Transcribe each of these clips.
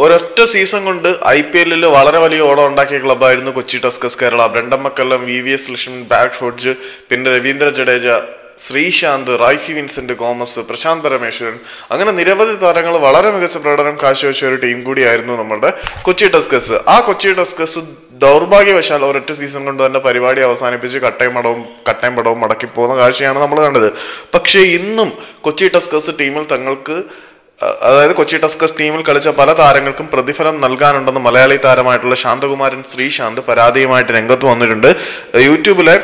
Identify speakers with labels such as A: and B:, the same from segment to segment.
A: ഒരൊറ്റ സീസൺ കൊണ്ട് IPL വളരെ വലിയ ഓളം ഉണ്ടാക്കിയ ക്ലബ്ബായിരുന്നു Kochi Tuskers Kerala. Brendon McCullum, VVS Laxman, Brad Hodge, പിന്നെ രവീന്ദ്ര ജഡേജ, ശ്രീശാന്ത്, റൈഫി വിൻസെന്റ് തോമസ്, പ്രശാന്ത് പരമേശ്വരൻ, അങ്ങനെ നിരവധി താരങ്ങൾ വളരെ മികച്ച പ്രകടനം കാഴ്ചവെച്ച ഒരു ടീം കൂടിയായിരുന്നു നമ്മുടെ കൊച്ചി ടസ്കേഴ്സ്. ആ കൊച്ചി ടസ്കേഴ്സ് ദൗർഭാഗ്യവശാൽ ഒരൊറ്റ സീസൺ കൊണ്ട് തന്നെ പരിപാടി അവസാനിപ്പിച്ച് കട്ടയും പടവും മടക്കിപ്പോകുന്ന കാഴ്ചയാണ് നമ്മൾ കണ്ടത്. പക്ഷേ ഇന്നും കൊച്ചി ടസ്കേഴ്സ് ടീമിൽ അതായത് കൊച്ചി ടസ്കേഴ്സ് ടീമിൽ കളിച്ച പല താരങ്ങൾക്കും പ്രതിഫലം നൽകാനുണ്ടെന്ന് മലയാളി താരമായിട്ടുള്ള ശാന്തകുമാരൻ ശ്രീശാന്ത് പരാതിയുമായിട്ട് രംഗത്ത് വന്നിട്ടുണ്ട്. യൂട്യൂബിലെ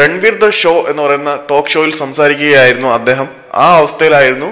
A: രൺവീർ ദ ഷോ എന്ന് പറയുന്ന ടോക്ക് ഷോയിൽ സംസാരിക്കുകയായിരുന്നു അദ്ദേഹം. ആ അവസ്ഥയിലായിരുന്നു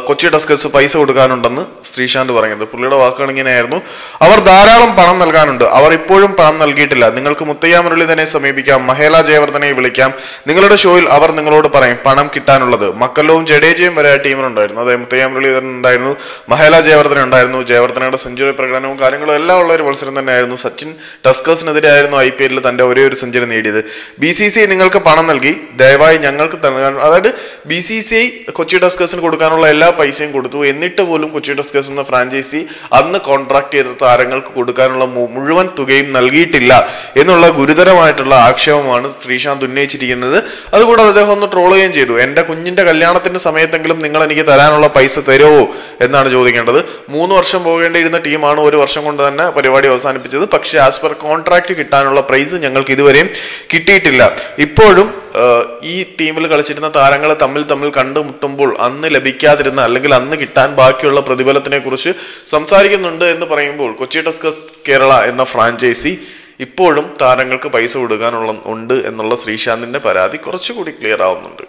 A: കൊച്ചി ടസ്കേഴ്സ് പൈസ കൊടുക്കാനുണ്ടെന്ന് ശ്രീശാന്ത് പറയുന്നത്. പുള്ളിയുടെ വാക്കുകൾ ഇങ്ങനെയായിരുന്നു: അവർ ധാരാളം പണം നൽകാനുണ്ട്, അവർ ഇപ്പോഴും പണം നൽകിയിട്ടില്ല. നിങ്ങൾക്ക് മുത്തയ്യ മുരളീധരനെ സമീപിക്കാം, മഹേല ജയവർദ്ധനെ വിളിക്കാം, നിങ്ങളുടെ ഷോയിൽ അവർ നിങ്ങളോട് പറയും പണം കിട്ടാനുള്ളത്. മക്കല്ലവും ജഡേജയും വരെ ആ ടീമിനുണ്ടായിരുന്നു. അതായത് മുത്തയ്യ മുരളീധരൻ ഉണ്ടായിരുന്നു, മഹേല ജയവർദ്ധന ഉണ്ടായിരുന്നു. ജയവർദ്ധനയുടെ സെഞ്ചുറി പ്രകടനവും കാര്യങ്ങളും എല്ലാം ഉള്ള ഒരു മത്സരം തന്നെയായിരുന്നു. സച്ചിൻ ടസ്കേഴ്സിനെതിരെ ആയിരുന്നു IPL തന്റെ ഒരേ ഒരു സെഞ്ചുറി നേടിയത്. BCCI നിങ്ങൾക്ക് പണം നൽകി, ദയവായി ഞങ്ങൾക്ക് നൽകാൻ, അതായത് BCCI കൊച്ചി ടസ്കേഴ്സിന് കൊടുക്കാനുള്ള എല്ലാ പൈസയും കൊടുത്തു. എന്നിട്ട് പോലും കൊച്ചി ടസ്കേഴ്സ് എന്ന ഫ്രാഞ്ചൈസി അന്ന് കോൺട്രാക്ട് ചെയ്ത താരങ്ങൾക്ക് കൊടുക്കാനുള്ള മുഴുവൻ തുകയും നൽകിയിട്ടില്ല എന്നുള്ള ഗുരുതരമായിട്ടുള്ള ആക്ഷേപമാണ് ശ്രീശാന്ത് ഉന്നയിച്ചിരിക്കുന്നത്. അതുകൂടാതെ അദ്ദേഹം ഒന്ന് ട്രോൾ ചെയ്യുകയും ചെയ്തു. എന്റെ കുഞ്ഞിന്റെ കല്യാണത്തിന്റെ സമയത്തെങ്കിലും നിങ്ങൾ എനിക്ക് തരാനുള്ള പൈസ തരുമോ എന്നാണ് ചോദിക്കേണ്ടത്. 3 വർഷം പോകേണ്ടിയിരുന്ന ടീമാണ് 1 വർഷം കൊണ്ട് തന്നെ പരിപാടി അവസാനിപ്പിച്ചത്. പക്ഷേ ആസ് പെർ കോൺട്രാക്ട് കിട്ടാനുള്ള പ്രൈസ് ഞങ്ങൾക്ക് ഇതുവരെയും കിട്ടിയിട്ടില്ല. ഇപ്പോഴും ഈ ടീമിൽ കളിച്ചിരുന്ന താരങ്ങൾ തമ്മിൽ കണ്ടുമുട്ടുമ്പോൾ അന്ന് ലഭിക്കാതിരുന്ന അല്ലെങ്കിൽ അന്ന് കിട്ടാൻ ബാക്കിയുള്ള പ്രതിഫലത്തിനെ കുറിച്ച് സംസാരിക്കുന്നുണ്ട് എന്ന് പറയുമ്പോൾ കൊച്ചി ടസ്കേഴ്സ് കേരള എന്ന ഫ്രാഞ്ചൈസി ഇപ്പോഴും താരങ്ങൾക്ക് പൈസ കൊടുക്കാനുള്ള ഉണ്ട് എന്നുള്ള ശ്രീശാന്തിന്റെ പരാതി കുറച്ചുകൂടി ക്ലിയർ ആവുന്നുണ്ട്.